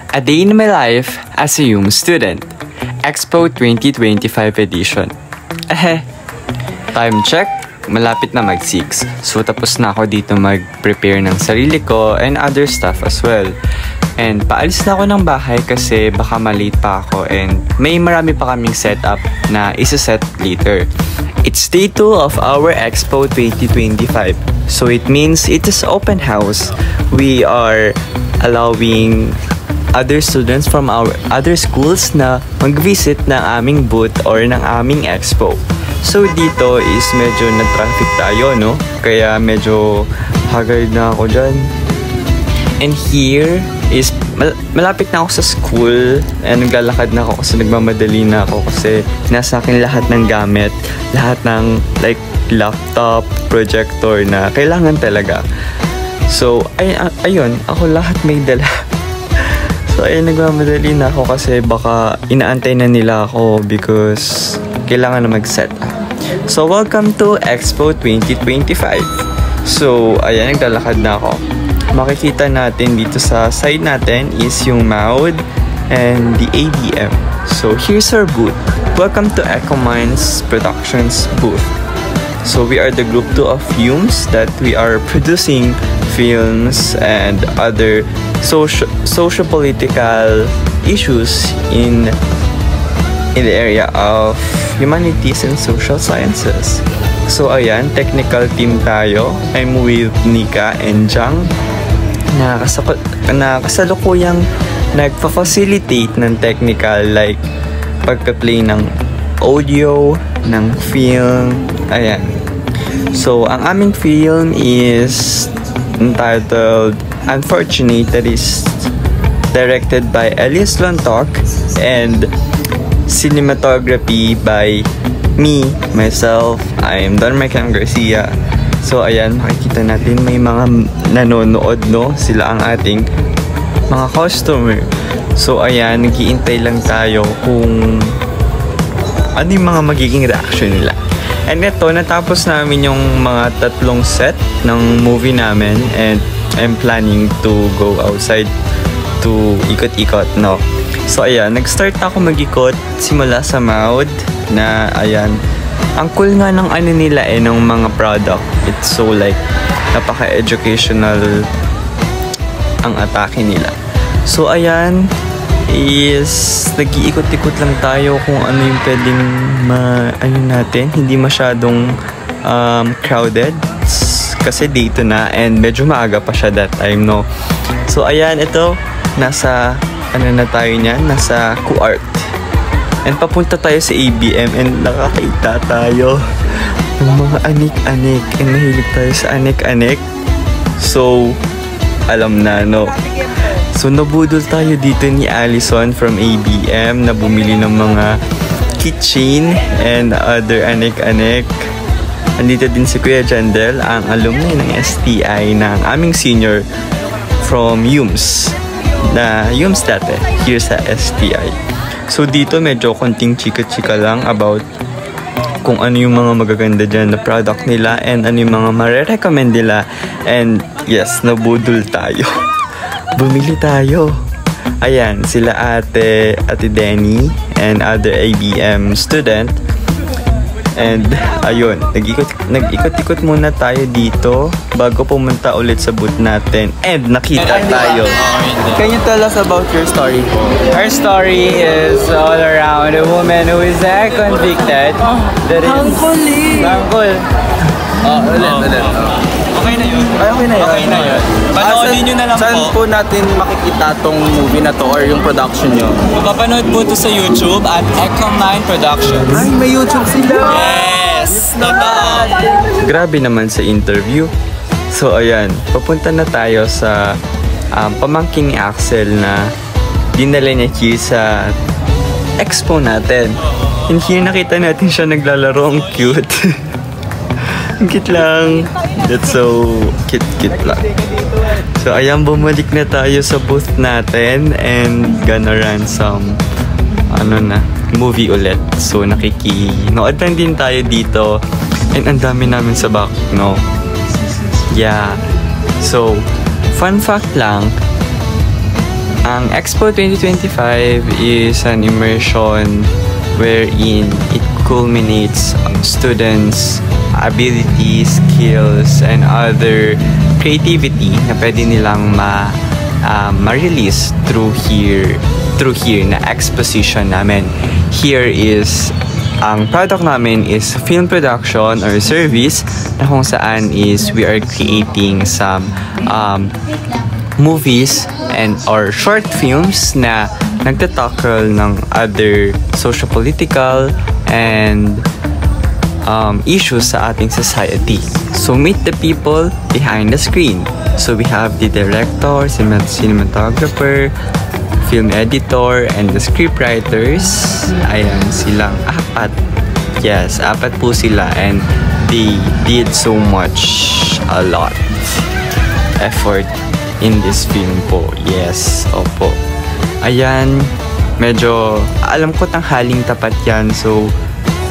A Day in My Life as a UM Student, Expo 2025 edition. Time check, malapit na mag-6. So tapos na ako dito mag-prepare ng sarili ko and other stuff as well. And paalis na ako ng bahay kasi baka malate pa ako and may marami pa kaming setup na isa-set later. It's day 2 of our Expo 2025. So it means it is open house. We are allowing other students from our other schools na mag-visit ng aming booth or ng aming expo. So dito is medyo na-traffic tayo, no? Kaya medyo haggard na ako dyan. And here is malapit na ako sa school and naglalakad na ako kasi nagmamadali na ako kasi nasa akin lahat ng gamit, lahat ng like laptop, projector na kailangan talaga. So ayun, ako lahat may dala. So ayun, nagmamadali na ako kasi baka inaantay na nila ako because kailangan na mag-set up. So welcome to Expo 2025. So ayan, naglalakad na ako. Makikita natin dito sa side natin is yung MAUD and the ABM. So here's our booth. Welcome to Ecominds Productions booth. So we are the group 2 of UMs that we are producing films and other socio-political issues in the area of humanities and social sciences. So ayan, technical team tayo. I'm with Nika and Jang na kasalukuyang nagpa-facilitate ng technical like pagka-play ng audio, ng film. Ayan. So ang aming film is entitled Unfortunate, that is directed by Elias Lontok and cinematography by myself. I am Don Marcam Garcia. So ayan, makikita natin may mga nanonood, no? Sila ang ating mga customer. So ayan, nag-iintay lang tayo kung ano yung mga magiging reaction nila. And ito, natapos namin yung mga 3 set ng movie namin and I'm planning to go outside to ikot-ikot, no? So ayan, nag-start ako mag-ikot simula sa MAUD na ayan. Ang cool nga ng ano nila ng mga product. It's so like napaka-educational ang atake nila. So ayan, is nag-iikot-ikot lang tayo kung ano yung pwedeng ano natin, hindi masyadong crowded kasi dito na and medyo maaga pa siya that time, no? So ayan, ito nasa ano na tayo niyan, nasa QArt and papunta tayo sa ABM and nakakita tayo ng mga anik-anik and mahilig tayo sa anik-anik. So alam na, no? So nabudol tayo dito ni Allison from ABM na bumili ng mga keychain and other anik-anik. Andito din si Kuya Jandel, ang alumni ng STI ng aming senior from UMS na UMS dati here sa STI. So dito medyo konting chika-chika lang about kung ano yung mga magaganda dyan na product nila and ano yung mga marirecommend nila. And yes, nabudol tayo. Bumili tayo. Ayan, sila ate Denny and other ABM student. And ayun, nag-ikot-ikot muna tayo dito bago pumunta ulit sa booth natin. And nakita tayo. Can you tell us about your story? Our story is all around a woman who is convicted. That is... Hangkul! Ulit. Okay na yun. Okay na yun. Panoodin nyo na lang saan po natin makikita tong movie na to or yung production nyo? Mapapanood po to sa YouTube at Ecomind Productions. Ay, may YouTube sila! Yes! Grabe naman sa interview. So ayan, papunta na tayo sa pamangkin ni Axel na dinala niya here sa expo natin. And here nakita natin siya naglalaro, ang cute. Ang cute lang. That's so cute lang. So ayan, bumalik na tayo sa booth natin and gonna run some movie ulit. So nakikinood lang din tayo dito and ang dami namin sa back, no? Yeah. So fun fact lang, Ang Expo 2025 is an immersion wherein it culminates students' abilities, skills, and other creativity na pwede nilang ma-release through here na exposition namin. Here is ang product namin is film production or service na kung saan is we are creating some movies and or short films na nagtatackle ng other socio-political and issues sa ating society. So meet the people behind the screen. So we have the director, cinematographer, film editor, and the scriptwriters. Ayan, silang apat. Yes, apat po sila and they did so much, a lot effort in this film po. Yes, opo. Ayan, medyo, alam ko tanghaling tapat yan. So,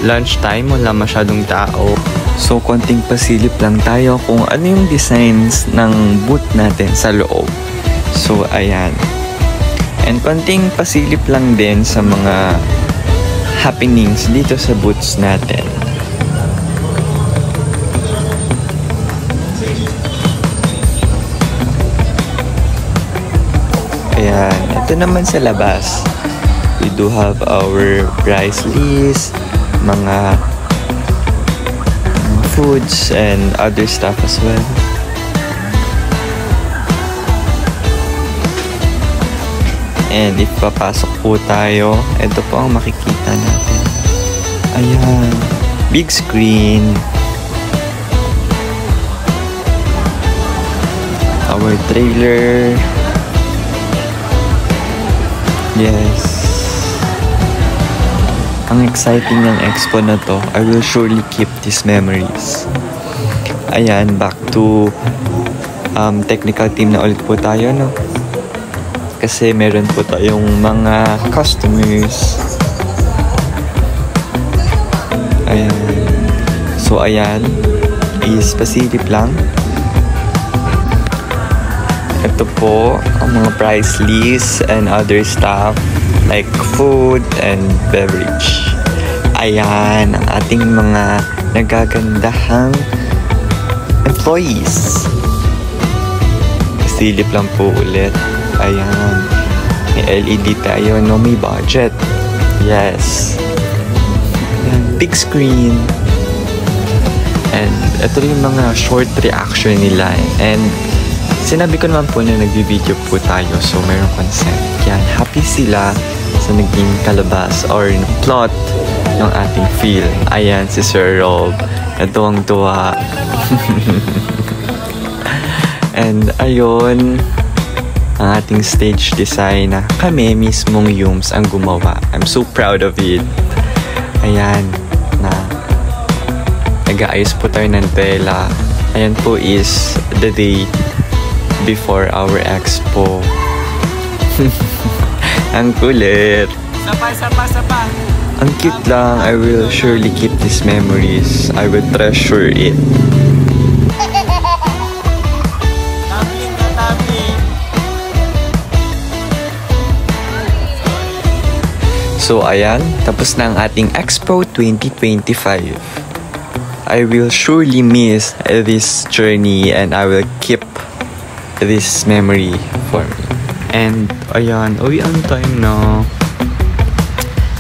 lunchtime, wala masyadong tao. So, konting pasilip lang tayo kung ano yung designs ng booth natin sa loob. So, ayan. And konting pasilip lang din sa mga happenings dito sa booths natin. Ayan, ito naman sa labas. We do have our price list, mga foods and other stuff as well. And if papasok po tayo, ito po ang makikita natin. Ayan, big screen. Our trailer. Yes. Ang exciting ng expo na to. I will surely keep these memories. Ayan, back to technical team na ulit po tayo, no? Kasi meron po tayong mga customers. Ayan. So, ayan. Is pasilip lang. Ito po ang mga price list and other stuff like food and beverage. Ayan. Ang ating mga nagagandahang employees. Pasilip lang po ulit. Ayan. May LED tayo, no? May budget. Yes. Ayan. Big screen. And ito yung mga short reaction nila. And sinabi ko naman po na nag-video po tayo. So, mayroong consent. Yan. Happy sila sa naging kalabas or plot ng ating film. Ayan, si Sir Rob. Ito ang tuwa. And ayun, ang ating stage design na kami mismong Yums ang gumawa. I'm so proud of it. Ayan, na nag-aayos po tayo ng tela. Ayan po is the day before our expo. Ang kulit. Sapa. Ang cute lang. I will surely keep these memories. I will treasure it. So ayan, tapos na ang ating Expo 2025. I will surely miss this journey and I will keep this memory for me. And ayan, uwi ang time na.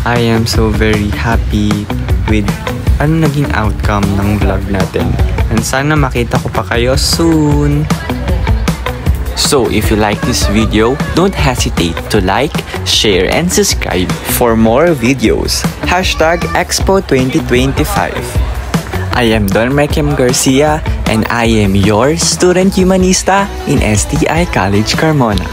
I am so very happy with ano naging outcome ng vlog natin. And sana makita ko pa kayo soon. So, if you like this video, don't hesitate to like, share, and subscribe for more videos. #Expo 2025. I am Don Mekem Garcia, and I am your student humanista in STI College Carmona.